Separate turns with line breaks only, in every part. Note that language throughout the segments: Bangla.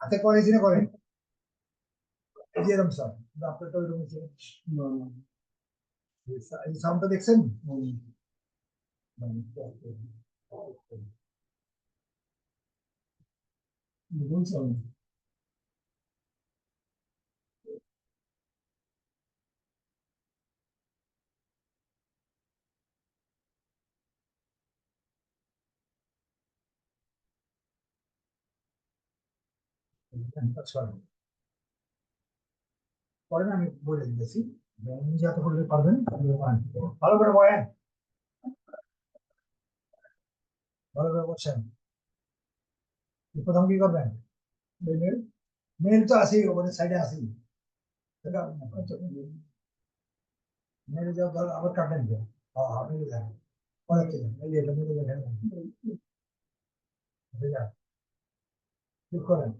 হাতে করেছি না করেন এই যে এরকম সাউন্ড আপনারটা ওইরকম ছিল এই সাউন্ডটা দেখছেন সাউন্ড করেন আমি বলে দিতেছি নিজে হাতে করলে পারবেন ভালো করে বলেন ভালো করে বলছেন প্রথম কি করবেন মেল মেল তো আছেই ওখানে সাইডে আছেই মেরে যাও ধর আবার কাটেন হ্যাঁ আপনি যান পরে থেকে এই যে এটা মেরে দেখেন বুঝলেন ঠিক করেন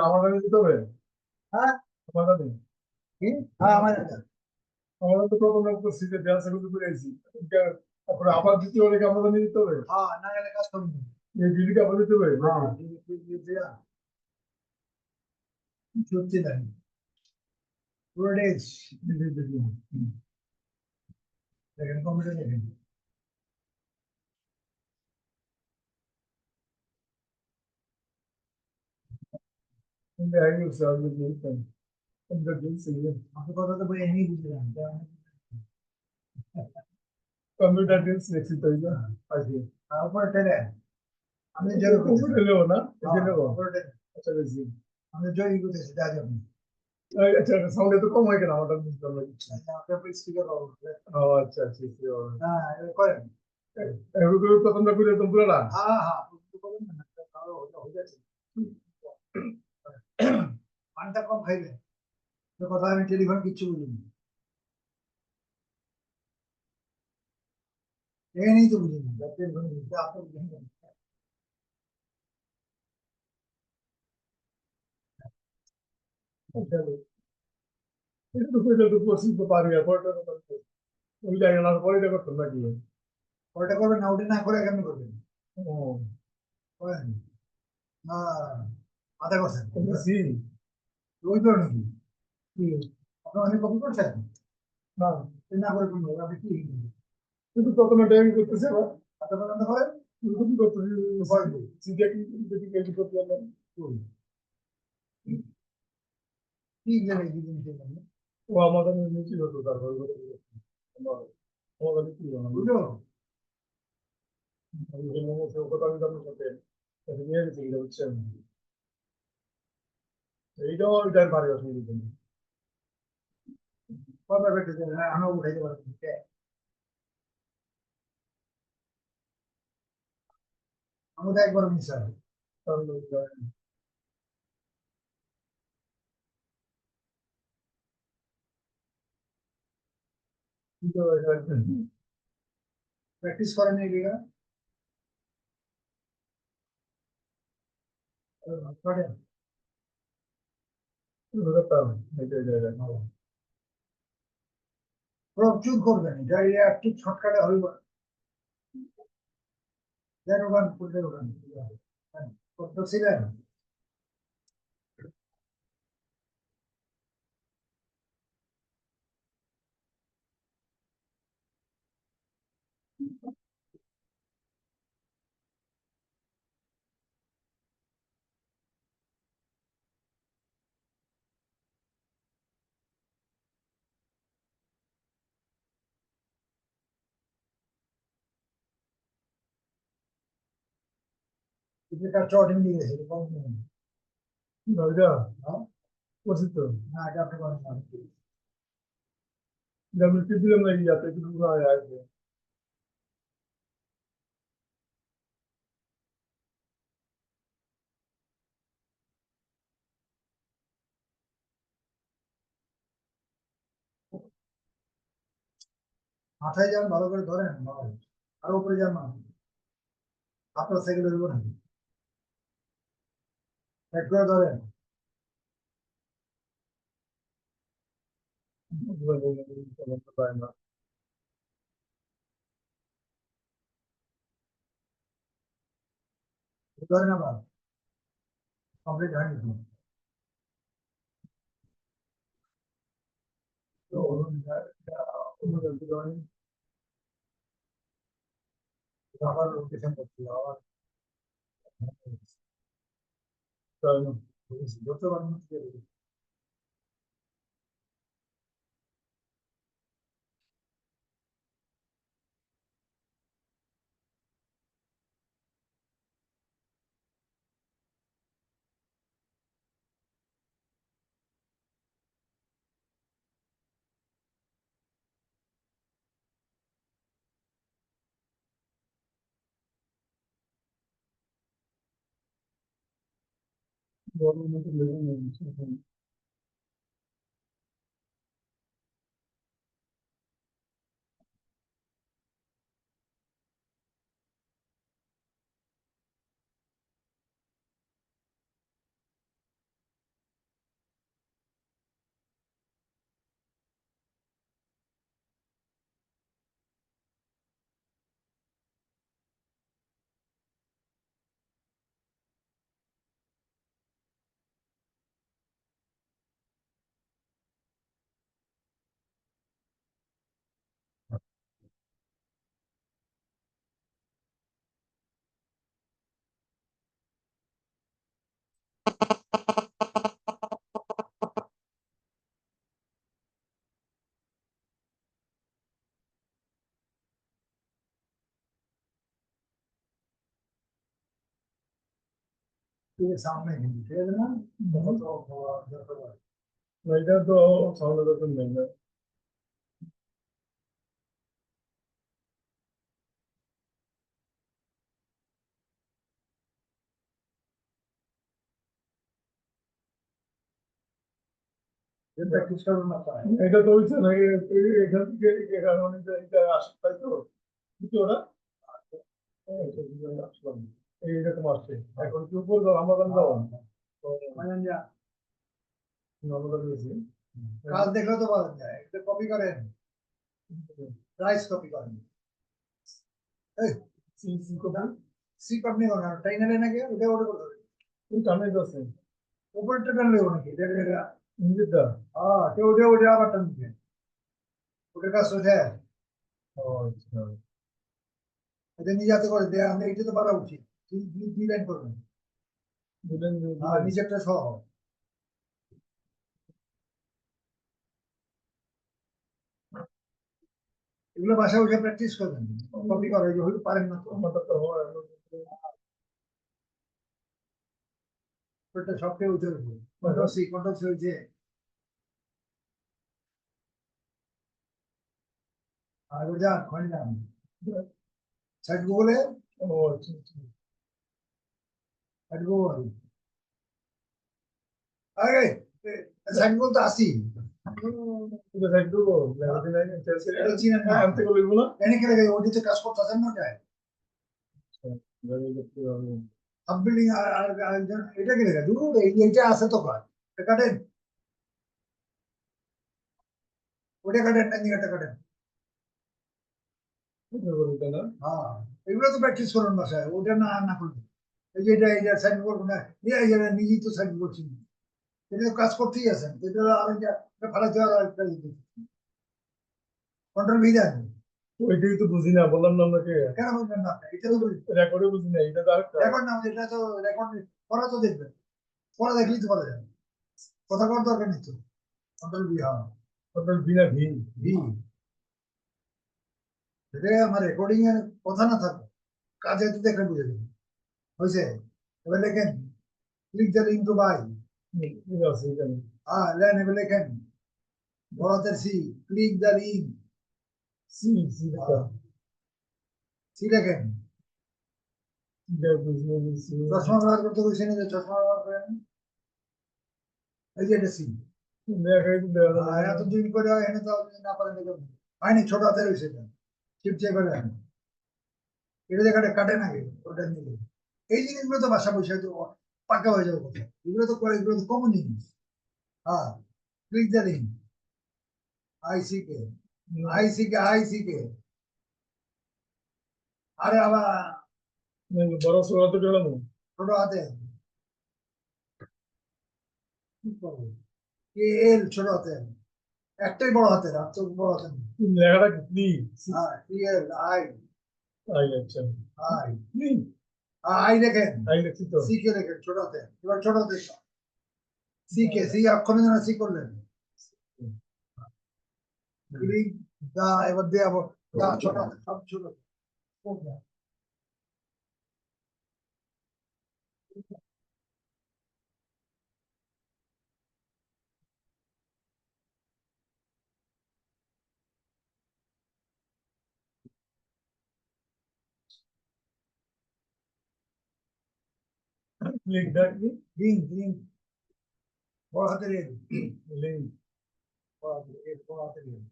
আমার কাছে দিতে হবে হ্যাঁ আমার কাছে কি হ্যাঁ আমার আমরা তো প্রথম করছি যে ব্যাস এগুলো করে আইছি তারপরে আবার দ্বিতীয় লেগে আমাদের নিয়ে দিতে হবে হ্যাঁ না গেলে কাজ করবো এই বিলিটা আমাদের দিতে হবে হ্যাঁ সত্যি নাই পুরো ডেজ দেখেন কম্পিউটার দেখেন আপনি কথা তো বই এমনি বুঝলাম কম্পিউটার ডিলস দেখছি তো আজকে তারপর টেলে আমি জয় কম্পিউটার নেবো না এটা নেবো আচ্ছা বেশি আমি জয় করতেছি যা যাবেন আচ্ছা সাউন্ড এত কম হয় কেন আমারটা বুঝতে পারলাম আপনার স্পিকার পাবো ও আচ্ছা আচ্ছা হ্যাঁ করেন এগুলো প্রথমটা করে একদম পুরোটা হ্যাঁ হ্যাঁ করেন না তাহলে হয়ে যাচ্ছে পানটা কম খাইবেন কথা আমি টেলিফোন কিচ্ছু বলিনি এখানেই তো বুঝিনি টেলিফোন আপনি বুঝেন এটা তো প্রসিদ্ধ পারবে পরটা তো ওই জায়গা না পরে এটা করতাম নাকি পরটা করবেন না ওটা না করে কেমন করবেন ও করেন হ্যাঁ আধা করছেন সি ওই তো নাকি আপনি অনেক কপি করছেন না না করে কোন আপনি কি কিন্তু প্রথমে টাইম করতেছে আবার আধা ঘন্টা হয় কি করতেছি সিধা কি যদি কেজি করতে পারলাম কি জানে কি জিনিস ও আমাদের নিচে হতো তারপর আমাদের কি বুঝলো কথা আমি জানতে সাথে নিয়ে গেছি বুঝছেন এইটাও এটার ভারী অসুবিধা নেই কথা বেঁচে আমরা উঠাইতে পারছি আমাদের একবার মিস হয় প্র্যাকটিস করেন এগুলা করেন প্রচুর করবেন, এটা একটু শর্টকাটে হইব। দেন ওখান করতে ওখান করতেছিলেন। এটা চটিং দিয়ে গেছে পরিচিত না, এটা আপনি করেন না। ডাব্লিউটি দিলাম নাকি যাতে কিছু না আসবে। মাথায় যান, ভালো করে ধরেন, আর উপরে যান না, আপনার সাইকেলের উপর এক করে ধরেন। পায় না। ধরেন আবার কমপ্লিট হয়নি। আবার লোকেশন করছিল আবার ধরতে পারেন। সামনে ঠিক আছে না, এটা তো সামনে তো নেই না। প্র্যাকটিস করুন না, এটা তো হচ্ছে না, এখান থেকে এখানে এটা আসে তাই তো ওরা আসলাম এইরকম আসছে। এখন কি উপর আমাদের যাওয়া কাজ দেখলে তো বলা যায়, এটা কপি করেন, রাইস কপি করেন। সি আপনি টাই না নাকি ওটা ওটা করতে টানে আছে উপরটা টানলে নাকি এটা নিজেরটা তো ওটা ওটা আবার টানবে ওটার কাজ সোজা। ও আচ্ছা, এটা নিজে হাতে করে দেয়, আমরা এটা তো পারা উচিত। দুই লাইন করবেন, নিজেরটা সহ। এগুলো বাসায় উঠে প্র্যাকটিস করবেন, কপি করে হয়তো পারেন না তো আমাদের তো হয় ওটা সবকে উঠে উঠবে। কন্ট্রোল সি হয়েছে আর ওটা খনি নাম সাইড গুগলে। ও আচ্ছা আচ্ছা, সাইড গুগল আরে সাইড গুগল তো আসি সাইড গুগল এটা চিনেন না, আমি তো বলবো না এনে কে লাগে ওদিকে কাজ করতেছেন না যায় আপবিল্ডিং আর এটা কে লাগে দূর এইটা আছে তো কাজ কাটেন ওটা কাটেন না, নিয়ে কাটেন হ্যাঁ, এগুলো তো প্র্যাকটিস করুন বাসায়, ওটা না না করবে। এই যে এটা সাইন করবো না, নিজেই তো সাইন করছি, এটা তো কাজ করতেই আছেন, এটা আরেকটা ফালাতে আর আরেকটা কন্ট্রোল ভি দেন। ওইটাই তো বুঝি না, বললাম না আপনাকে। কেন বুঝবেন না? এটা তো রেকর্ডে বুঝি না, এটা তো রেকর্ড না, এটা তো রেকর্ড পড়া তো দেখবেন, পড়া দেখলেই তো পারা যাবে, কথা কর দরকার নেই তো। কন্ট্রোল ভি, হ্যাঁ কন্ট্রোল ভি না ভি, ভি। এটা আমার রেকর্ডিং এর কথা না থাকবে, কাজে তো দেখলে বুঝে যাবেন। হয়েছে? এবার লেখেন click the link to buy. হ্যাঁ লেন, এবার লেখেন বড়াতের C, click the link. C, C C লেখেন। চশমা ব্যবহার করতে বলছেন, যে চশমা ব্যবহার করেন, এই যে এটা সি। এতদিন করে এনে তো আপনি না পারেন, হয়নি, ছোট হাতের হয়েছে, চিপ চেয়ে করে এটা দেখাটা কাটে না, ওটা নিয়ে এই জিনিসগুলো তো বাসা বসে তো পাকা হয়ে যাবে কথা, এগুলো তো করে, এগুলো তো কমন জিনিস। হ্যাঁ, ক্লিক দ্য লিঙ্ক, আইসি কে, আইসি কে, আইসি কে। আরে আবার বড় ছোট হাতে গেলাম, ছোট হাতে কি করবো, কে এল ছোট হাতে, একটাই বড় হাতের, আর তো বড় হাতের লেখাটা কি? হ্যাঁ, টি এল আই, আই আচ্ছা, আই আই লেখেন, আই লিখছি তো, সি কে লেখেন ছোট হাতে, এবার ছোট হাতে সি কে, সি অক্ষরের জন্য সি করলেন, ক্লিক দা, এবার দিয়ে আবার দা ছোট হাতে, সব ছোট। ক্লিক দা লিঙ্ক, লিঙ্ক বড় হাতের এল, লিঙ্ক বড় হাতের এল, বড় হাতের এল।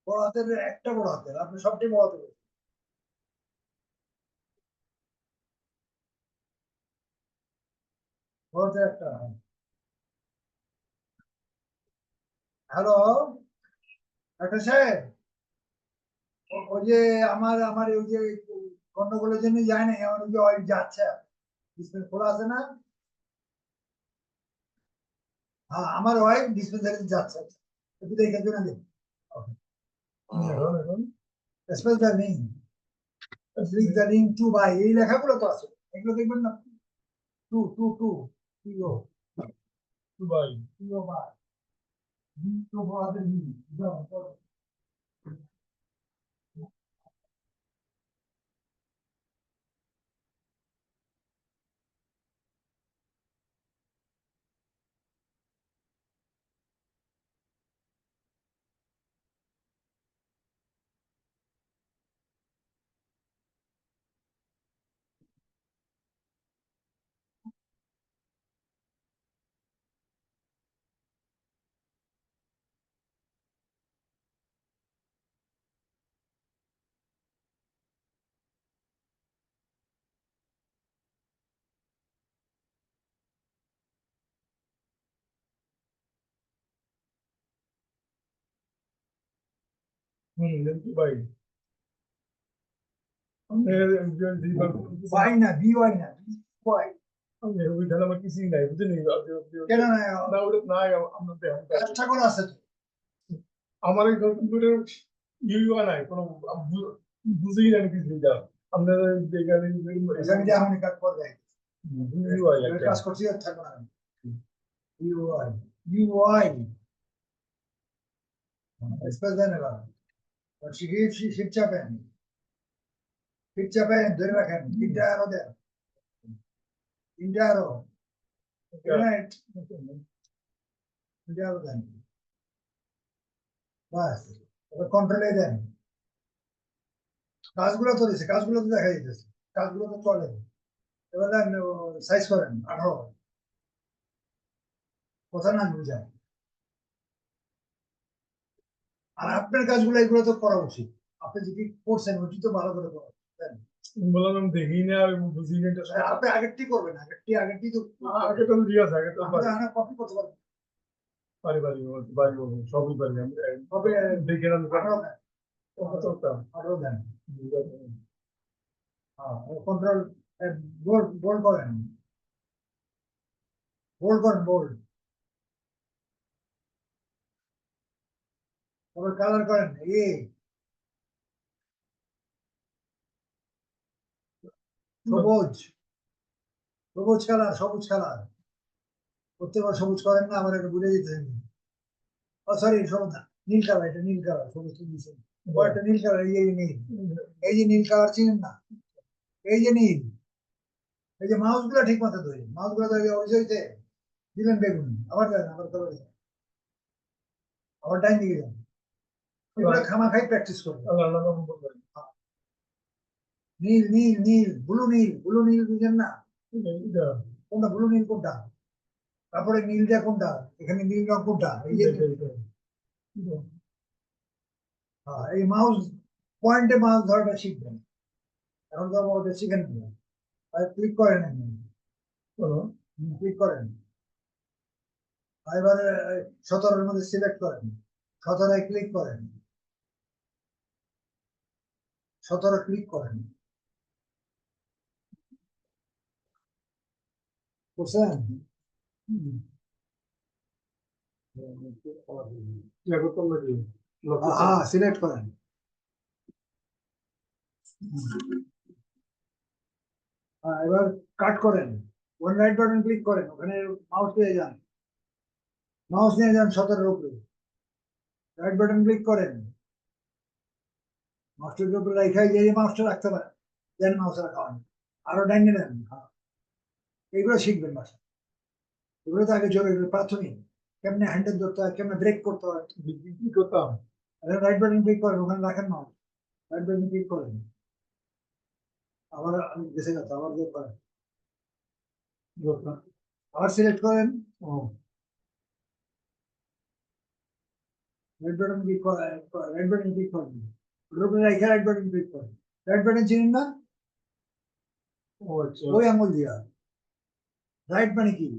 বড় হাতের একটা বড় হাতের, আপনি সবটাই বড় হাতের, বড় হাতের একটা। হ্যালো, ডাক্তার সাহেব, ওই যে আমার আমার ওই যে গন্ডগোলের জন্য যায় না, আমার ওই যে অয়েল যাচ্ছে, ডিসপেন্স খোলা আছে না? হ্যাঁ, আমার ওয়াইফ ডিসপেন্সারি যাচ্ছে, একটু দেখে জন্য দিন। এখন এখন ডিসপেন্সার নেই, click the link to buy, এই লেখাগুলো তো আছে, এগুলো দেখবেন না, to to to to to buy, to buy, to buy, buy, buy না, বি ওয়াই না, বি ওয়াই। ওইখানে আমার কিছুই নাই, বুঝলি? কেন নাই? না, ওটা নাই, আপনাদের চেষ্টা করা আছে তো। আমার এই কম্পিউটার ইউআই নাই, কোনো বুঝেই না কিছু, যা আপনাদের যেখানে এখানে যে আমি কাজ করে যাই, ইউআই কাজ করছি, আর থাকবো না, ইউআই, ইউআই স্পেস দেন, এবার শিফট চাপেন, শিফট চাপেন, ধরে রাখেন, তিনটা আরো দেন, তিনটা আরো, তিনটা আরো দেন, বাস, এবার কন্ট্রোলে দেন, কাজগুলো তো দিচ্ছে, কাজগুলো তো দেখা যাইতেছে, কাজগুলো তো চলে, এবার সাইজ করেন 18, কথা না বুঝায়, আর আপনার কাজগুলো এগুলো তো করা উচিত, আপনি যদি করছেন ওইটি তো ভালো করে করা উচিত, তাই না? বললাম আমি দেখি না আমি বুঝি না এটা আপনি আগেরটি করবেন আগেরটি তো আগে তো ঠিক আছে আগে তো কপি করতে পারবেন পারি পারি পারি সবই পারি আমি কবে দেখে না আরো দেন কন্ট্রোল বোল্ড করেন বোল্ড তারপর কালার করেন সবুজ সবুজ কালার প্রত্যেকবার সবুজ করেন না আমার এটা বুঝে যেতে হবে ও সরি সবুজ না নীল কালার এটা নীল কালার সবুজ দিয়েছেন একটা নীল কালার এই যে নীল কালার চিনেন না এই যে নীল এই যে মাউস গুলা ঠিক মতো ধরে মাউস গুলা ধরে হইতে দিলেন বেগুন আবার দেন আবার ডাইন দিকে যান এগুলো খামাখাই প্র্যাকটিস করবেন নীল ব্লু নীল বুঝেন না কোনটা ব্লু নীল কোনটা তারপরে নীলটা কোনটা এখানে নীল রং কোনটা এই যে এই মাউস পয়েন্টে মাউস ধরাটা শিখবেন এখন তো ওটা শিখেন ক্লিক করেন ক্লিক করেন এবারে 17 মধ্যে সিলেক্ট করেন 17 ক্লিক করেন 17 ক্লিক করেন বুঝছেন সিলেক্ট করেন এবার কাট করেন ওয়ান রাইট বাটন ক্লিক করেন ওখানে মাউস পেয়ে যান মাউস নিয়ে যান 17 উপরে রাইট বাটন ক্লিক করেন মাউসের উপরে রেখে যে মাউসটা রাখতে পারেন দেন মাউস রাখা হয় আরো ডাইনে দেন এগুলো শিখবেন বাসা এগুলো তো আগে জরুরি প্রাথমিক কেমনে হ্যান্ডেল ধরতে হয় কেমনে ব্রেক করতে হয় কি করতাম রাইট বাটন ক্লিক করেন ওখানে রাখেন মাউস রাইট বাটন ক্লিক করেন আবার গেছে গেছে আবার বের করেন আবার সিলেক্ট করেন রাইট বাটন ক্লিক করেন রাইট বাটন ক্লিক করেন গ্রুপে রেখে রাইট বাটন ক্লিক করেন রাইট বাটন চিনেন না ওই আঙুল দিয়া রাইট মানে কি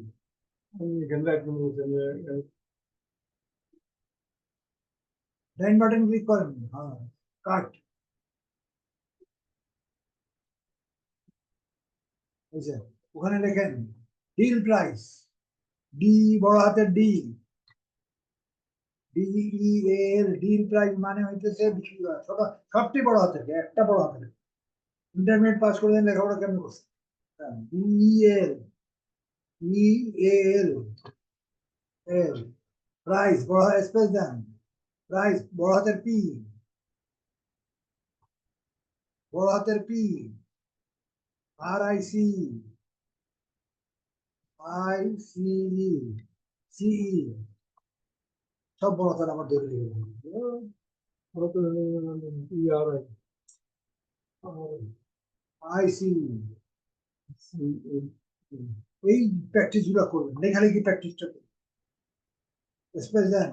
ডাইন বাটন ক্লিক করেন হ্যাঁ কাট ওখানে লেখেন ডিল প্রাইস ডি বড় হাতের ডি ডিইএল ডিল প্রাইস মানে হইতেছে বিক্রি করা সবটি বড় হাতের একটা বড় হাতের ইন্টারমিডিয়েট পাস করে দেন লেখাপড়া কেমন করছে ডিইএল ইএল এল প্রাইস বড় হাতের স্পেস দেন প্রাইস বড় হাতের পি বড় হাতের পি RIC ICE CE সব বড় হাতের আমার ধরে IC এই প্র্যাকটিস গুলো করবেন লেখালেখি প্র্যাকটিসটা করবেন স্পেস দেন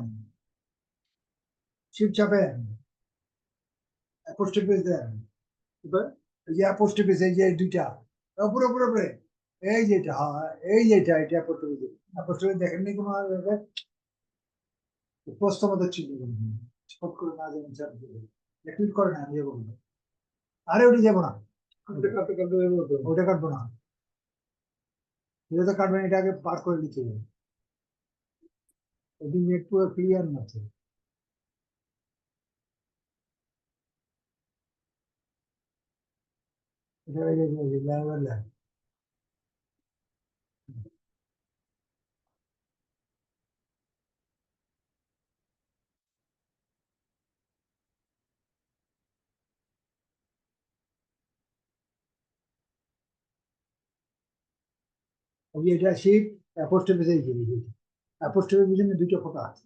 শিফট চাপেন অ্যাপোস্ট্রোফি দেন এই যে অ্যাপোস্ট্রোফি এই যে দুইটা উপরে উপরে উপরে এই যেটা হ্যাঁ এই যেটা এটা অ্যাপোস্ট্রোফি দেখেননি কোনো প্রশ্ন মতো ছিল স্পট করে না জানেন ক্লিক করে না আমি বলবো আরে ওটি যাবো না ওটা কাটবো না এটা তো কাটবেন এটা আগে পার করে নিতে হবে ওটি নেট পুরো ক্লিয়ার না তো এটা এটা শিফট অ্যাপোস্ট্রোফি অ্যাপোস্ট্রোফির পিছনে দুটো ফোঁটা আছে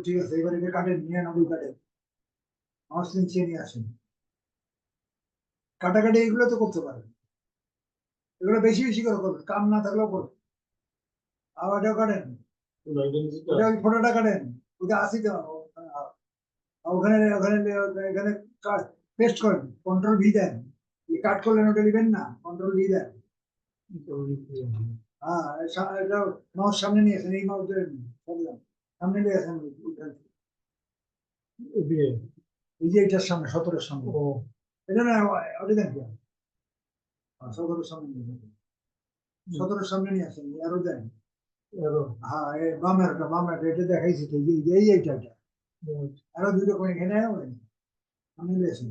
ঠিক আছে এবার এটা কাটেন 99 কাটেন মাউস নিচে নিয়ে আসেন কাটাকাটি এগুলো তো করতে পারেন এগুলো বেশি বেশি করে করবেন কাম না থাকলেও করবেন আবার এটাও কাটেন ওটা ওই ফোঁটাটা কাটেন ওটা 80 দেওয়া ওখানে ওখানে এখানে পেস্ট করেন, কন্ট্রোল ভি দেন, কাট করলেন ওটা নেবেন না, কন্ট্রোল ভি দেন। হ্যাঁ, এটা মাউস সামনে নিয়ে আসেন, এই মাউস ধরে সামনে নিয়ে আসেন, এই যে এটার সামনে 17-এর সামনে, এটা না ওটা দেন, 17-এর সামনে 17-এর সামনে নিয়ে আসেন, আরো দেন। হ্যাঁ, বামেরটা এটা দেখাইছি তো, এইটা আরো দুটো করে এখানে সামনে নিয়ে আসেন,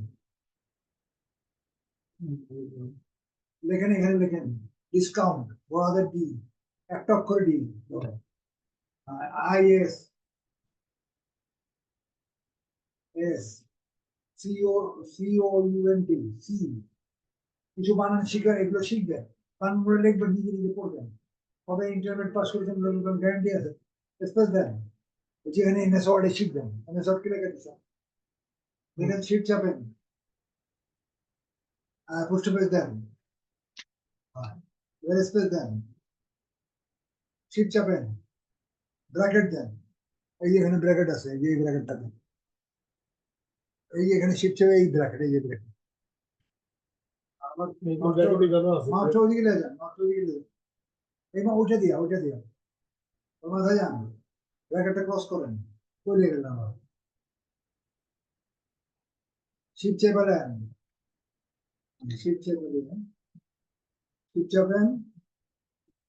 লেখেন এখানে লেখেন ডিসকাউন্ট, বড়দের ডি, একটা অক্ষর D, IS S COUNT C, কিছু বানান শিখে এগুলো শিখবেন, বানানগুলো লিখবেন, নিজে নিজে পড়বেন, কবে ইন্টারনেট পাস করেছেন গ্যারান্টি আছে, স্পেস দেন, যেখানে এমএস ওয়ার্ডে শিখবেন, এমএস ওয়ার্ড কি লেখা দিচ্ছে, দেখেন শিট চাপেন, পোস্ট পেজ দেন, এবার স্পেস দেন, শিট চাপেন, ব্র্যাকেট দেন, এই যে এখানে ব্র্যাকেট আছে, এই যে এই ব্র্যাকেটটা দেন, এই যে এখানে শিট চাপে এই ব্র্যাকেট, এই যে ব্র্যাকেট, আবার মাউসটা ওদিকে নিয়ে যান, মাউসটা ওদিকে নিয়ে যান, এই মা উঠে দিয়া ওর মাথায় যান, ব্র্যাকেটটা ক্রস করেন, কই লেগে গেল আমার, শিট চেপে দেন, শিট চেপে দিবেন, শিট চাপেন,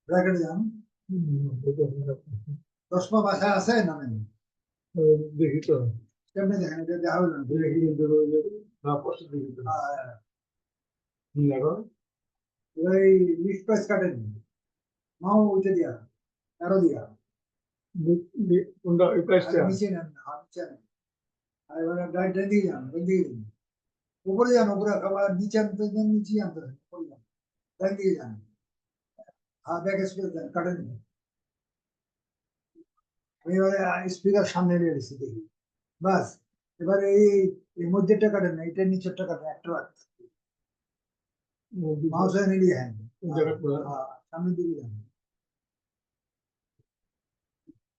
ব্র্যাকেট যান, চশমা বাসায় আছে না নেই, দেখি তো কেমনে দেখেন, এটা দেখা হলো না, দেখি কিন্তু না কষ্ট দেখি তো, এখন এই লিস্ট প্রাইস কাটেন, মাও উঠে দিয়া, আরো দিয়া, কোনটা এই প্রাইসটা নিচে নেন, হাত নিচে নেন, আর এবারে ডান দিকে যান, ডান দিকে যান, উপরে যান, উপরে আবার নিচে আনতে যান, নিচে আনতে যান, উপরে যান, ডান দিকে যান, হাত ব্যাক স্পেস দেন, কাটেন, আমি এবারে স্পিকার সামনে নিয়ে এসেছি দেখি, বাস, এবারে এই মধ্যেটা কাটেন না, এটা নিচেরটা কাটেন, একটা রাখতে মাউস নিয়ে হ্যাঁ, সামনের দিকে যান,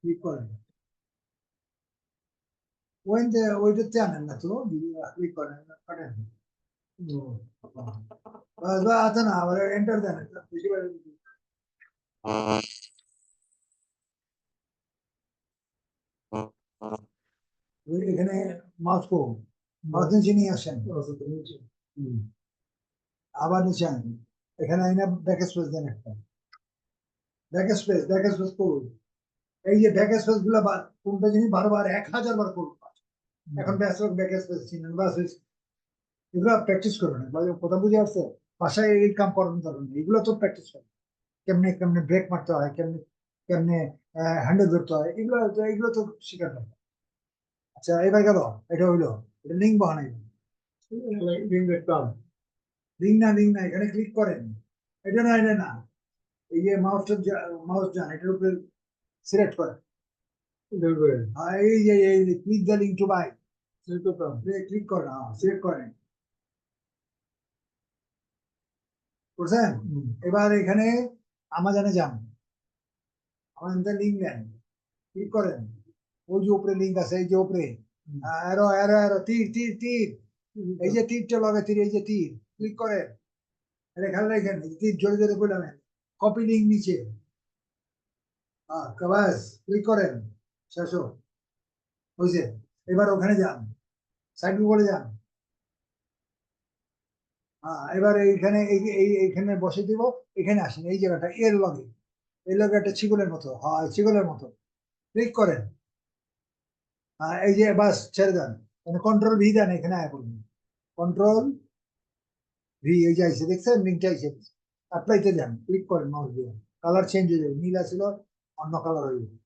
ক্লিক করেন, ওইটাতে আনেন না তো, ক্লিক করেন, কাটেন, বাস বা আছে না, আবার এন্টার দেন, বেশি বার এখানে মাউস কো, মাউস নিচে নিয়ে আসেন, আবার নিচে আনেন, এখানে আইনা ব্যাক স্পেস দেন, একটা ব্যাক স্পেস করুন, এই যে ব্যাক স্পেস গুলো কোনটা জিনিস বারবার 1000 বার করুন, এখন ব্যাক স্পেস চিনেন, বাস এগুলো প্র্যাকটিস করবেন, কথা বুঝে আসছে, বাসায় এই কাম করেন ধরুন, এগুলো তো প্র্যাকটিস করেন, কেমনে কেমনে ব্রেক মারতে হয়, কেমনে কেমনে হ্যান্ডেল ধরতে হয়, এগুলো তো শিখাতে হবে। আচ্ছা এবার গেল, এটা হইলো, এটা লিঙ্ক বানাই, লিঙ্ক না এখানে ক্লিক করেন, এটা না, এটা না, এই যে মাউস যান, এটার উপরে সিলেক্ট করেন, এই যে click the link to buy, click করেন, সিলেক্ট করেন, বুঝছেন, এবার এখানে আমাজনে যান, আমাজন লিঙ্ক নেন, ক্লিক করেন, ওই যে উপরে লিঙ্ক আছে, এই যে উপরে অ্যারো অ্যারো অ্যারো, তীর তীর তীর, এই যে তীরটা লগে তীর, এই যে তীর, ক্লিক করেন, এখানে রেখেন, তীর জোরে জোরে করলাম, কপি লিঙ্ক নিচে, বাস ক্লিক করেন, শেষ হয়েছে, এবার ওখানে যান, সাইড করে যান, এবার এইখানে বসে দিব, এখানে আসেন, এই জায়গাটা এর লগে, এই লগে একটা ছিগলের মতো, হ্যাঁ ছিগলের মতো, ক্লিক করেন, এই যে বাস ছেড়ে দেন, কন্ট্রোল ভি দেন, এখানে আয় করবেন, কন্ট্রোল ভি, এই যে আইসে দেখছেন, লিঙ্কটা আইসে, অ্যাপ্লাইতে যান, ক্লিক করেন, মাউস দিয়ে কালার চেঞ্জ হয়ে যাবে, নীল ছিল অন্য কালার হয়ে যাবে,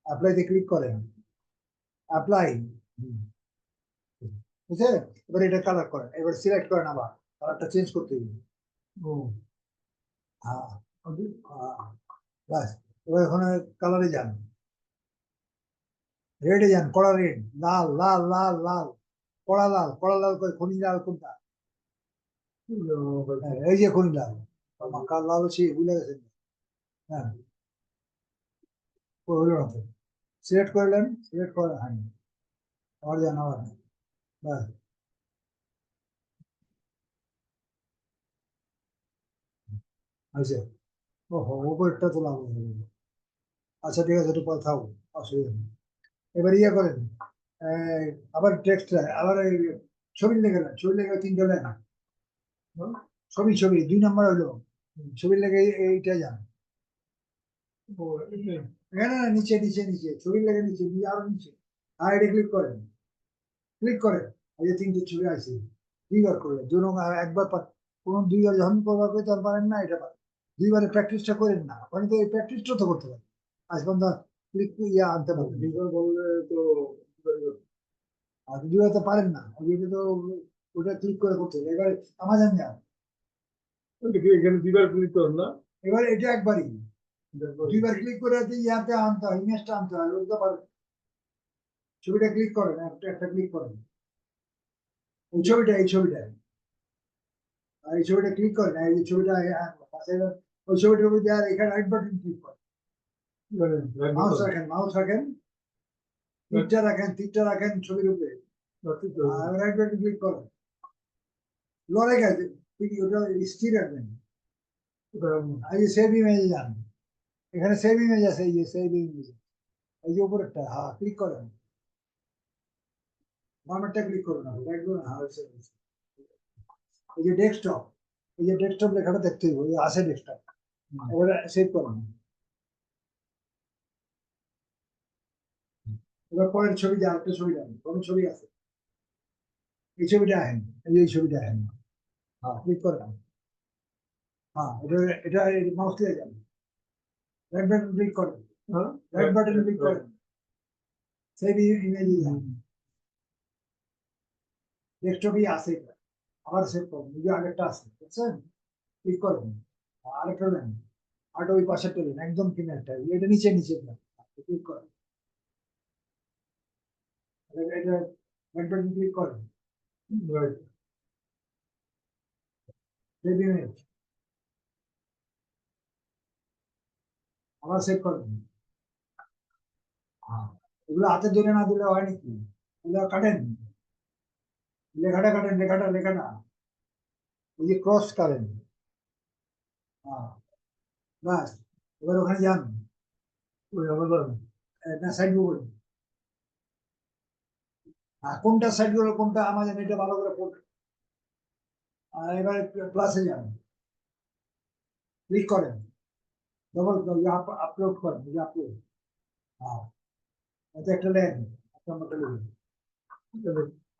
অ্যাপ্লাইতে ক্লিক করেন, অ্যাপ্লাই, বুঝছে, এবার এটা কালার করেন, এবার সিলেক্ট করেন, আবার কালারটা চেঞ্জ করতে হবে, হ্যাঁ, বাস, এবার ওখানে কালারে যান, রেডে যান, কড়া রেড, লাল লাল লাল লাল, কড়া লাল করে, খনি লাল কোনটা, এই যে খনি লাল, কাল লাল হচ্ছে ভুলে গেছেন, হ্যাঁ সিলেক্ট করলেন, সিলেক্ট করেন, হ্যাঁ আবার যান, আবার ব্যাস। আচ্ছা, ওহো, উপরেরটা তোলা হবে। আচ্ছা ঠিক আছে, একটু কথাও অসুবিধা নেই। এবার ইয়ে করেন, আবার টেক্সট আবার এই ছবি লেগে না, ছবি লেগে 3টে লাইন। ছবি ছবি 2 নম্বর হলো ছবি লেগে এইটা যান। না না, নিচে নিচে নিচে ছবি লেগে নিচে নিচে আরো নিচে। আর এটা ক্লিক করেন, ক্লিক করেন। এই যে 3টে ছবি আছে, 2বার করলেন, একবার কোনো 2বার যখন করবার করে তার পারেন না, এটা পারেন। 2বারে প্র্যাকটিসটা করেন না, মানে তো এই প্র্যাকটিসটা তো করতে পারেন। আজ পর্যন্ত ক্লিক ইয়ে আনতে পারেন। 2বার বললে তো আর 2বার তো পারেন না, ওইটা তো ওটা ক্লিক করে করতে হবে। এবার আমাজন যান, এখানে 2বার ক্লিক করুন না, এবার এটা একবারই 2বার ক্লিক করে ইয়াতে আনতে হয়, ইমেজটা আনতে হয়, ওইটা পারেন। ছবিটা ক্লিক করেন, একটা ক্লিক করেন, এই ছবিটা, এই ছবিটা, আর এই ছবিটা ক্লিক করেন, এই ছবিটা ওই ছবিটার উপর দিয়ে আর এখানে রাইট বাটন ক্লিক করেন, মাউস রাখেন, মাউস রাখেন, তীরটা রাখেন ছবির উপরে, আর রাইট বাটন ক্লিক করেন। লড়ে গেছে, ওটা স্থির রাখবেন। এই যে সেভ ইমেজে যান, এখানে সেভ ইমেজ আছে, এই যে সেভ ইমেজ, এই যে উপরেরটা, হ্যাঁ ক্লিক করেন, বামেরটা ক্লিক করুন, রাইট বাটন, হ্যাঁ এই যে ডেস্কটপ, এই যে ডেস্কটপ লেখাটা দেখতে হবে, এই আছে ডেস্কটপ, এবারে সেভ করুন। এবার পরের ছবি দিয়ে আরেকটা ছবি যান, কোন ছবি আছে, এই ছবিটা আহেন, এই ছবিটা আহেন, হ্যাঁ ক্লিক করেন, হ্যাঁ এটা এটা মাউস দিয়ে যান, রাইট বাটন ক্লিক করেন, রাইট বাটন ক্লিক করেন, সেভ ইমেজ যান, ডেস্কটপই আছে, আবার সেভ করুন, এই যে আগেরটা আছে, বুঝছেন, ক্লিক করেন, আরেকটা নেন, আরেকটা ওই পাশেরটা নেন, একদম কিনারটা, এটা নিচে নিচে নেন, ক্লিক করেন, এটা রাইট বাটন ক্লিক করেন, সেভ ইমেজ, আবার সেভ করবেন। এগুলো হাতে ধরে না দিলে হয় নাকি, এগুলো কাটেন, লেখাটা কাটেন, লেখাটা ওই যে ক্রস কাটেন, বাস। এবার ওখানে যান, ওই না সাইড গুলো, কোনটা সাইড গুলো কোনটা আমাদের এটা ভালো করে পড়ে। আর এবার প্লাসে যান, ক্লিক করেন, ডবল আপলোড করেন, এই যে আপলোড, হ্যাঁ এটা একটা লেন, একটা নম্বরটা লিখুন,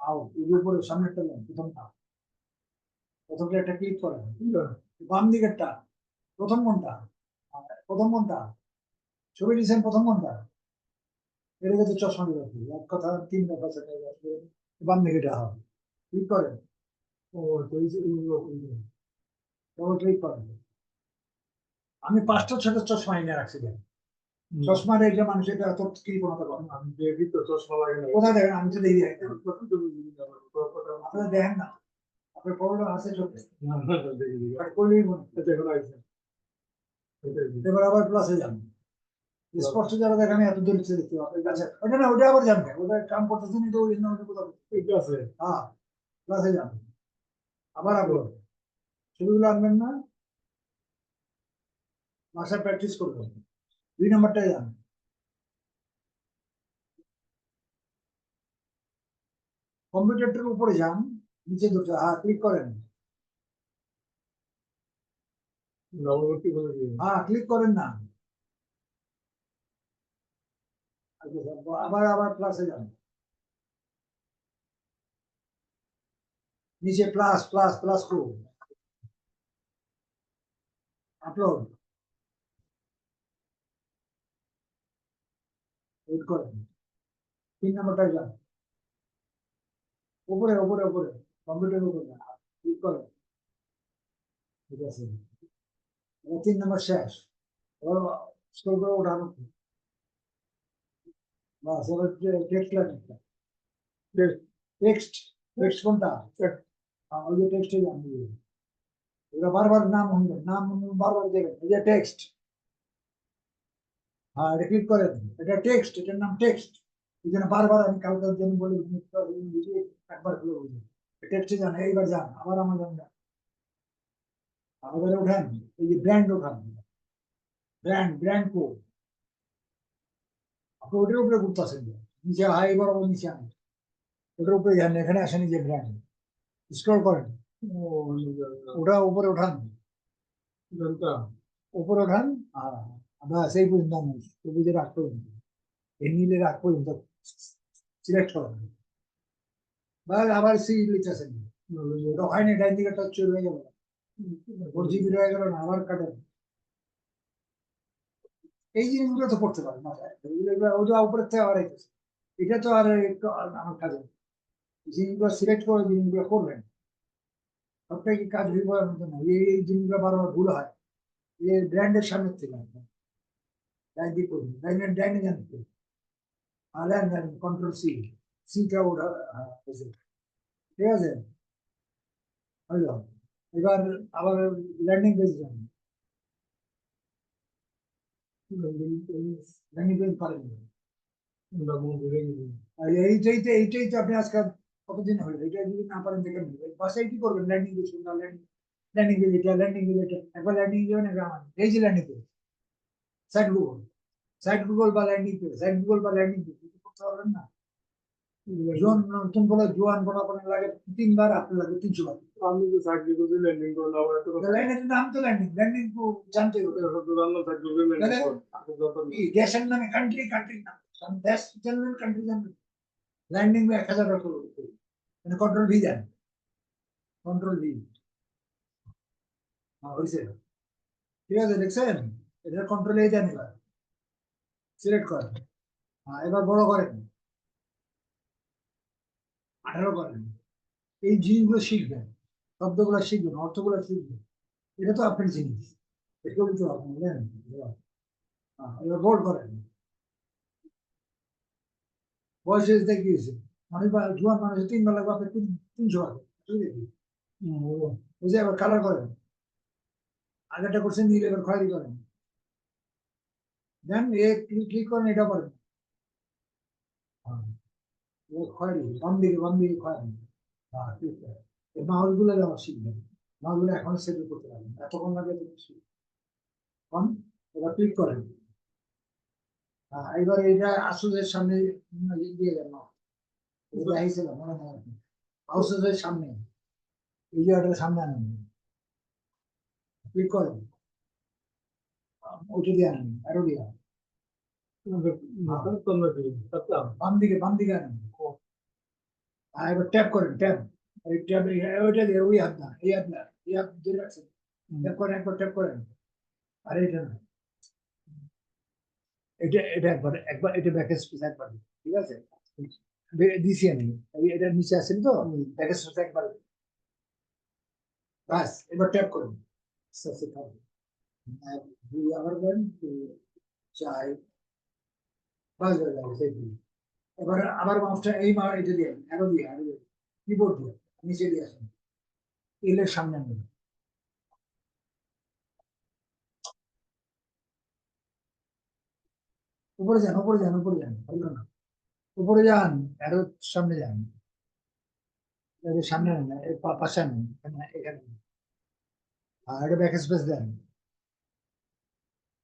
আউট, এই যে উপরে সামনেরটা লেন, প্রথমটা একটা ক্লিক করেন, বাম দিকেরটা, প্রথম কোনটা, প্রথম কোনটা, ছবি দিয়েছেন প্রথম কোনটা, এটা কিন্তু চশমা দিয়ে রাখি, এক কথা 3 নম্বর বাম দিকেটা হবে, ক্লিক করেন, ও ডবল ক্লিক করেন। আমি 5টা ছোট চশমা এনে রাখছি, চশমা রেখে মানুষের এত কৃপণতা করেন, আমি দেখি তো চশমা লাগে না, কোথায় দেখেন, আমি তো দেখি, আপনারা দেখেন না, আপনার প্রবলেম আছে চোখে, করলেই দেখুন আছে। এবার আবার প্লাসে যান, স্পষ্ট যারা দেখেন এত দূর দেখতে পাবেন, ওটা না, ওটা আবার জানবে, ওটা কাম করতেছেন, তো ওই জন্য ওটা কোথাও ঠিক আছে, হ্যাঁ প্লাসে যান, আবার আপলোড, ছবিগুলো আনবেন না, ভাষা প্র্যাকটিস করবেন, 2 নম্বরটায় যান, কম্পিউটারটার উপরে যান, নিচে দুটো, হ্যাঁ ক্লিক করেন, হ্যাঁ ক্লিক করেন না, আবার আবার প্লাসে যান, নিচে প্লাস প্লাস প্লাস করুন, আপলোড, ওয়েট করেন, 3 নম্বরটায় যান, উপরে উপরে উপরে, কম্পিউটারের উপরে যান, ক্লিক করেন, ঠিক আছে, 3 নম্বর শেষ, এবার স্ক্রল করে ওঠানো, বাস, এবার টেক্সট লাগবে, টেক্সট, টেক্সট কোনটা, ওই যে টেক্সটে যান, এটা বারবার নাম শুনবেন, নাম বারবার দেখবেন, এই যে টেক্সট, হ্যাঁ এটা ক্লিক করেন, এটা টেক্সট, এটার নাম টেক্সট, এই জন্য বারবার আমি কালকের জন্য বলি একবার খুলে বুঝি টেক্সটে যান এইবার যান আবার আমার যান আমাদের ওঠেন এই যে ব্র্যান্ড ওঠান ব্র্যান্ড কোড আপনি ওটার উপরে ঘুরতেছেন নিচে হাই বরাবর নিচে আনেন ওটার উপরে যান এখানে আসেন যে ব্র্যান্ড স্ক্রল করেন ওটা উপরে ওঠান উপরে ওঠান ব্যাস এই পর্যন্ত আমি বুঝে রাখ পর্যন্ত এই নীলে রাখ পর্যন্ত সিলেক্ট করেন বা আবার সি লিখতেছেন ওটা হয়নি ডাইন দিকে টাচ চলে গেল 4 GB রয়ে গেল না আবার কাটেন এই জিনিসগুলো তো করতে পারেন ওটা উপরের থেকে আবার আইতেছে এটা তো আর আমার কাজ জিনিসগুলো সিলেক্ট করে জিনিসগুলো করবেন সবটাই কি কাজ হয়ে পড়ার মতো না এই জিনিসগুলো বারবার ভুল হয় এই ব্র্যান্ডের সামনে থেকে ডাইন দিক করবেন ডাইনে জানতে আর কন্ট্রোল সি সিটা ওটা ঠিক আছে হলো এবার আবার ল্যান্ডিং পেজ যান ল্যান্ডিং পেজ পারেন এইটাই তো আপনি আজকাল কতদিন হলো এটা যদি না পারেন দেখেন বাসায় কি করবেন ল্যান্ডিং পেজ ল্যান্ডিং পেজ এটা ল্যান্ডিং পেজ এটা একবার ল্যান্ডিং যাবেন একবার এই যে ল্যান্ডিং পেজ সাইট গুগল বা ল্যান্ডিং পেজ সাইট গুগল বা ল্যান্ডিং পেজ করতে পারবেন না নতুন বলে জোয়ান বলা আপনার লাগে 3 বার আপনার লাগে 300 বার আমি তো সাইট গুগল ল্যান্ডিং করলাম আবার তো ল্যান্ডিং নাম তো ল্যান্ডিং তো জানতে হবে তো জানলো সাইট গুগল ল্যান্ডিং দেশের নামে কান্ট্রি নাম দেশ জানবেন কান্ট্রি জানবেন ল্যান্ডিং 1000 টাকা মানে কন্ট্রোল ভি দেন কন্ট্রোল ভি হয়েছে ঠিক আছে দেখছেন এটা কন্ট্রোল এই দেন এবার সিলেক্ট করেন এবার বড় করেন 18 করেন এই জিনিসগুলো শিখবেন শব্দগুলো শিখবেন অর্থগুলো শিখবেন এটা তো আপনার জিনিস এগুলো তো আপনি জানেন এবার বোল্ড করেন বয়স দেখিয়েছে মানুষ জোয়ান মানুষের 3 বার লাগবে আপনার 300 বার বুঝে এবার কালার করেন আগেরটা করছেন নীল এবার খয়েরি করেন দেন ক্লিক করেন এটা করেন খয়েরি বাম দিকে খয়েরি ঠিক আছে এই মাউসগুলো দেওয়া শিখবেন মাউসগুলো এখন সেট করতে পারবেন এতক্ষণ লাগে তো কম এবার ক্লিক করেন এবার এটা আসুসের সামনে দিয়ে গেল দেখাইছিল মনে হয় আসুসের সামনে এই জায়গাটার সামনে আনেন ক্লিক করেন ওইটা দিয়ে আনেন আরো দিয়ে বাম দিকে আনেন এবার ট্যাপ করেন ট্যাপ এই ট্যাপ ওইটা দিয়ে ওই হাত না এই হাত না এই হাত দিয়ে রাখছেন ট্যাপ করেন একবার ট্যাপ করেন আর এটা না এটা একবার এটা ব্যাকের স্পেস একবার ঠিক আছে দিছি আমি এটা নিচে আসেন তো ব্যাকের স্পেস একবার বাস এবার ট্যাপ করুন আবার দেন 4 বাস হয়ে যাবে এবার আবার মাউসটা এই এটা দিয়ে আরো দিয়ে কিবোর্ড দিয়ে নিচে দিয়ে আসেন এলের সামনে আনবেন উপরে যান হলো না উপরে যান আরো সামনে যান সামনে আনেন পাশে আনেন এখানে আর এটা ব্যাক স্পেস দেন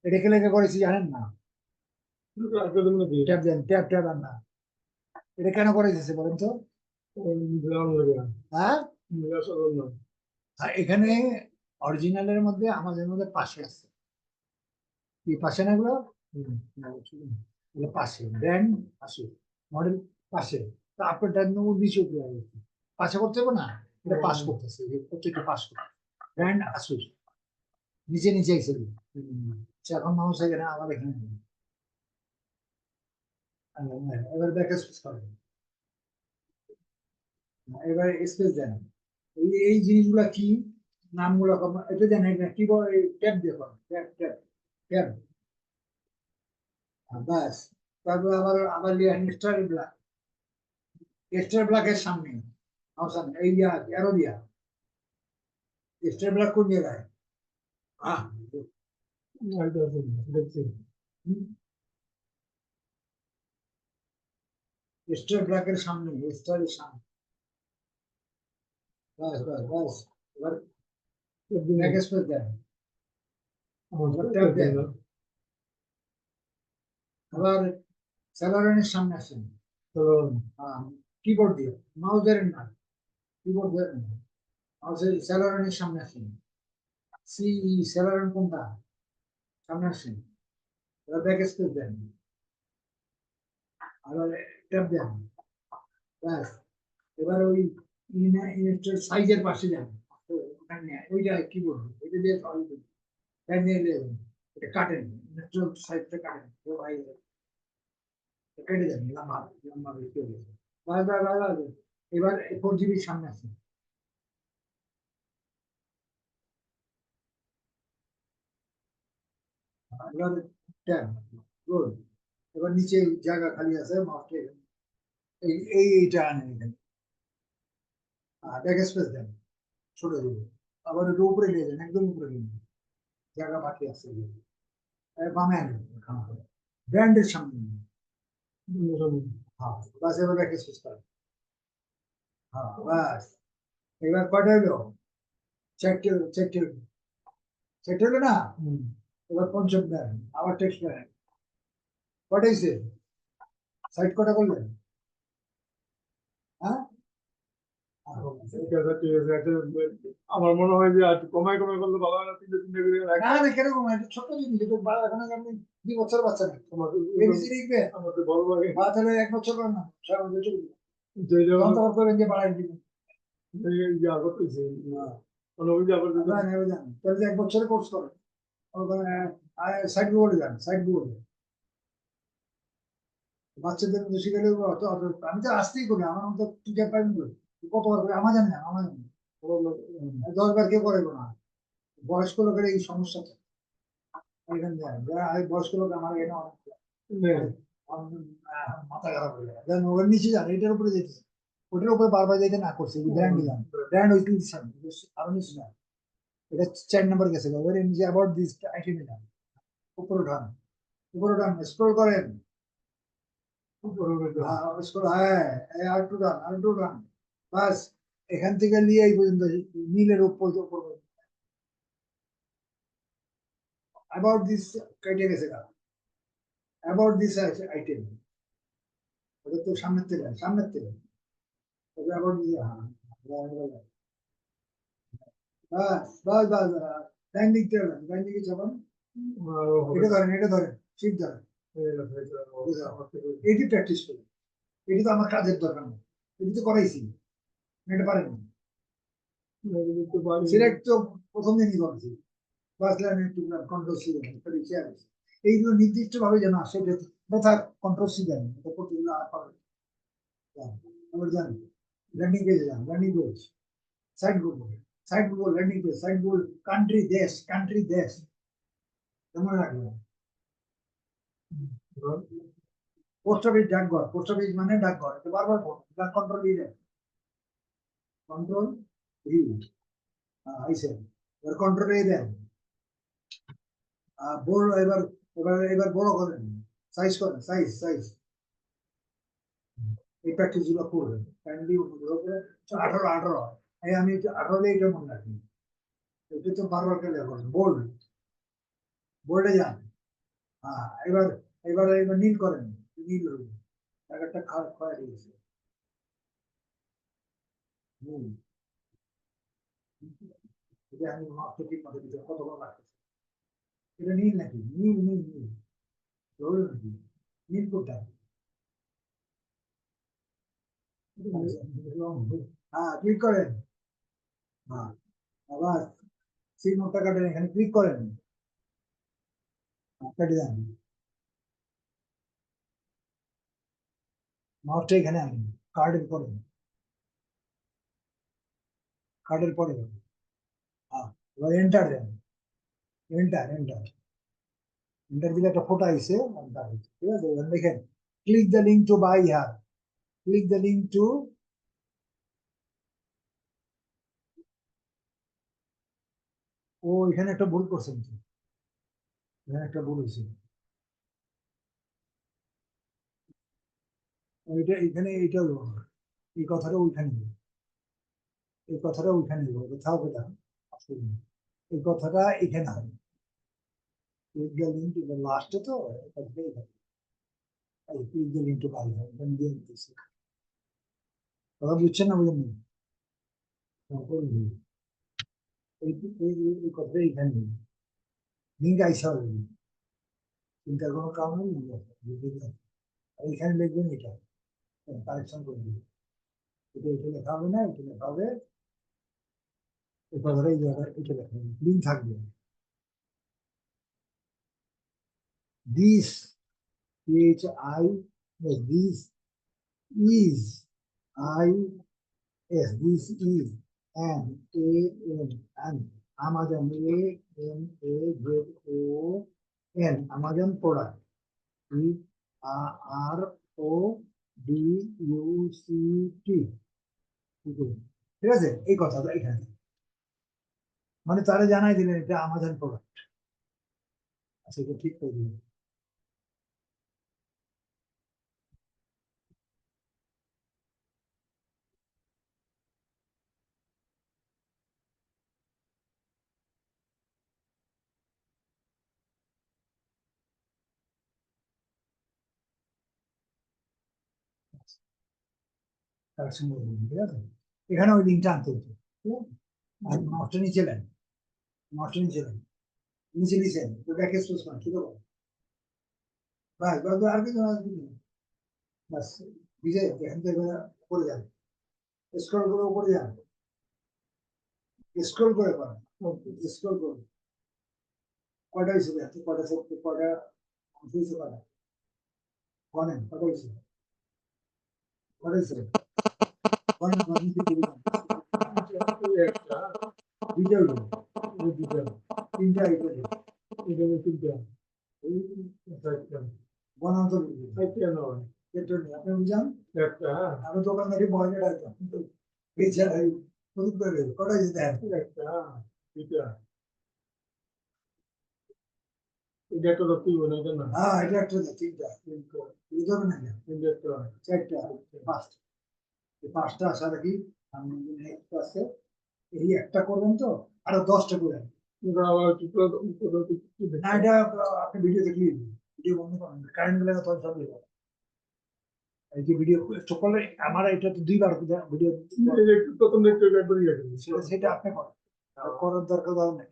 এটা কে লেগে করেছি জানেন না ট্যাপ দেন ট্যাপ আর না এটা কেন করে দিয়েছে বলেন তো হ্যাঁ এখানে অরিজিনালের মধ্যে আমাদের মধ্যে পাশে আছে কি পাশে না এগুলো পাশে ব্র্যান্ড পাশে মডেল পাশে তা আপনার নিচে পাশে করতে হবে না এটা পাস করতেছে প্রত্যেকটা পাস করতে ব্র্যান্ড আসুস নিচে এসে এখন মানুষ এখানে আবার এখানে এবার ব্যাক স্পেস করেন এবার স্পেস দেন এই জিনিসগুলা কি নামগুলো এটা দেন কি ট্যাপ দিয়ে করেন ট্যাপ বাস তারপর আবার এক্সট্রা ব্ল্যাকের সামনে এই এরো দিয়া এক্সট্রা ব্ল্যাক কোন জায়গায় দেখছি স্টার ব্র্যাকের সামনে, স্টারের সামনে। বাস বাস বাস, এবার ব্যাক স্পেস দেন, ট্যাপ দেন, আবার স্যালারনের সামনে আসেন। কিবোর্ড দিয়ে, মাউস ধরেন না, কিবোর্ড ধরেন না, মাউসের স্যালারনের সামনে আসেন। সিই স্যালারন কোনটা, সামনে আসেন। এবার ব্যাক স্পেস দেন, আবার ট্যাপ দেন, ব্যাস। এবার ওই সাইজের পাশে যান, ওইটা কিবোর্ড, ওইটা দিয়ে এটা কাটেন, সাইজটা কাটেন, কেটে যান, লম্বা লম্বা বাস বাস বাস বাস। এবার 4 GB সামনে আছে। এবার ট্যাব, গুড। এবার নিচে জায়গা খালি আছে, মাউসটা এইটা আনেন এখানে, ব্যাক স্পেস দেন, ছোট দিব, আবার একটু উপরে নিয়ে যান, একদম উপরে নিয়ে যান, জায়গা বাকি আছে। বামে আনেন, ব্র্যান্ডের সামনে নিন। হ্যাঁ বাস, এবার ব্যাক স্পেস করেন। হ্যাঁ বাস। এবার কয়টা হলো, চারটে, চারটে, চারটে হলো না। এবার পঞ্চম দেন, আবার টেক্সট দেন, কটা হয়েছে, সাইড কটা করলেন, হ্যাঁ? আমার মনে হয় যে কমায় কমায় করলে ভালো হয় না, তিনটে তিনটে করে না না, কিরকম ছোট জিনিস, এখন আপনি 2 বছর বাচ্চা নেই, আমাকে বড় লাগে, তাহলে 1 বছর করেন না, 4 বছর করেন যে বাড়াই দিবেন, তাহলে 1 বছরে কোর্স করেন, সাইড বোর্ডে যান, সাইড বোর্ডে বাচ্চাদের মধ্যে শিখে দেবো। আমি তো আসতেই করি, আমার মতো টিচার পাইনি করি, কতবার করে আমার জানি না, আমার জানি না, 10 বার কেউ করে না। বয়স্ক লোকের এই সমস্যা থাকে এখানে, যারা বয়স্ক লোক আমার এখানে অনেক মাথা খারাপ হয়ে যায়, যেন ওর নিচে যান, এটার উপরে যেতে, ওটার উপরে বারবার যেতে না করছে, ব্র্যান্ড যান, ব্র্যান্ড ওই দিচ্ছেন আরো নিচে যান, এটা 4 নম্বর গেছে, এবার নিজে অ্যাবাউট দিস আইটেমে যান, উপরে উঠান, উপরে উঠান, স্ক্রল করেন, আর টু রান, আর টু রান, বাস। এখান থেকে নিয়ে এই পর্যন্ত, নীলের উপর অ্যাবাউট দিস কেটে গেছে, অ্যাবাউট দিস আইটেম, ওটা তো সামনের থেকে, সামনের থেকে about this, bus bus bus, line লিখতে হবে, লাইন লিখে চাপান, এটা ধরেন, এটা ধরেন, ঠিক ধরেন, এটি প্র্যাকটিস করুন, এটি তো আমার কাজের দরকার নেই, এটি তো করাইছি, এটা পারেন, সিলেক্ট তো প্রথম দিনই করেছি, বাস লাইন একটু কন্ট্রোল সি দেন, এইগুলো নির্দিষ্ট ভাবে যেন আসে, কথা কন্ট্রোল সি দেন, এটা করতে গেলে আর পারবেন। আবার যান, ল্যান্ডিং পেজে যান, landing page, side Google, side Google, landing page, side Google, country দেশ, কান্ট্রি দেশ, মনে রাখবেন। পোস্ট অফিস ডাকঘর, পোস্ট অফিস মানে ডাকঘর, এটা বারবার কন্ট্রোল দিয়ে দেন, কন্ট্রোল ভি, আইসে, এবার কন্ট্রোল এ দেন, বড়, এবার এবার এবার বড় করেন, সাইজ করেন, সাইজ সাইজ, এই প্র্যাকটিস গুলো করবেন, কাইন্ডলি 18 18, এই আমি 18 দিয়ে এটা মনে রাখি, এটা তো বারবার খেলে করেন, বোল্ড, বোল্ডে যান, এবার এবার এবার নীল করেন, নীল হইবে, একটা ক্ষয় গেছে, এটা আমি মাত্র ঠিক মতো দিতে কতক্ষণ লাগতেছে, এটা নীল নাকি, নীল নীল নীল, ধরুন নাকি, নীল কোথায়, ক্লিক করেন, হ্যাঁ, আবার সেই নোটটা কাটেন, এখানে ক্লিক করেন, কেটে যান, মাউসটা এখানে আনেন, কার্ডের পরে, কার্ডের পরে, এবার এন্টার দেন, এন্টার এন্টার, এন্টার দিলে একটা ফটো আইছে, ঠিক আছে, এবার দেখেন, click the link to buy here, click the link to, ও এখানে একটা ভুল করছেন, এখানে একটা ভুল হয়েছে, এটা এখানে এইটা হলো না। এই কথাটা ওইখানে হলো। এই কথাটা ওইখানে হলো কোথাও কোথাও আসলে না। এই কথাটা এখানে হবে লাস্টে তো কথাটাই হবে। ইন্টু বাইরে হবে এটা দিয়ে দিতেছি। কথা বুঝছেন না বুঝেন না? তারপর এই কথাটা এইখানে হলো। লিঙ্ক আইসা হবে চিন্তার কোনো কারণ নেই। আর এখানে লিখবেন এটা কারেকশন করে দিবেন। এটা এটা লেখা হবে না, এটা লেখা হবে এই কথাটা এই জায়গায় এটা লেখা হবে লিঙ্ক থাকবে। This PHI, no, this is IS, this is AMAN, Amazon AMAZON, Amazon product, PRODUCT, ঠিক আছে? এই কথাটা এখানে মানে তারা জানাই দিলেন এটা আমাজন প্রোডাক্ট। আচ্ছা এটা ঠিক করে দিলেন। কারেকশন করে দিলেন, ঠিক আছে? এখানে ওই লিঙ্কটা আনতে হতো, ঠিক আছে? আর নষ্ট নিচে নেন, নষ্ট নিচে নেন, নিচে নিচে তো ব্যাকে স্পেস না, ঠিক আছে? বাস বাস আর কিছু না, বাস বুঝে এখান থেকে করে যান, স্ক্রল করে উপরে যান, স্ক্রল করে করেন, স্ক্রল করুন। কয়টা হয়েছে দেখতে, কয়টা সত্যি, কয়টা অংশ হয়েছে, কয়টা বলেন, কয়টা হয়েছে, কয়টা হয়েছে বলেন, একটা দুইটা হলো, দুইটা তিনটা, এটা তিনটা এই চারটা বনান্তর চারটা নয় এটা নেই আপনি বুঝান একটা আমি দোকানদারি বয়টা রাখতাম কিন্তু বেচারা প্রদীপ করে কটা যেতে একটা দুইটা এটা একটা রক্তি বলে এটা না হ্যাঁ এটা একটা তিনটা তিনটা এই ধরনের না তিনটা চারটা পাঁচটা এই পাঁচটা আশা রাখি আমি নেক্সট আছে এই একটা করবেন তো আরো 10টা করবেন না এটা আপনি ভিডিও দেখলে ভিডিও বন্ধ করেন কারেন্ট গেলে তখন সব এই যে ভিডিও স্টপ করলে আমার এটা তো দুইবার ভিডিও প্রথম সেটা আপনি করেন করার দরকার নেই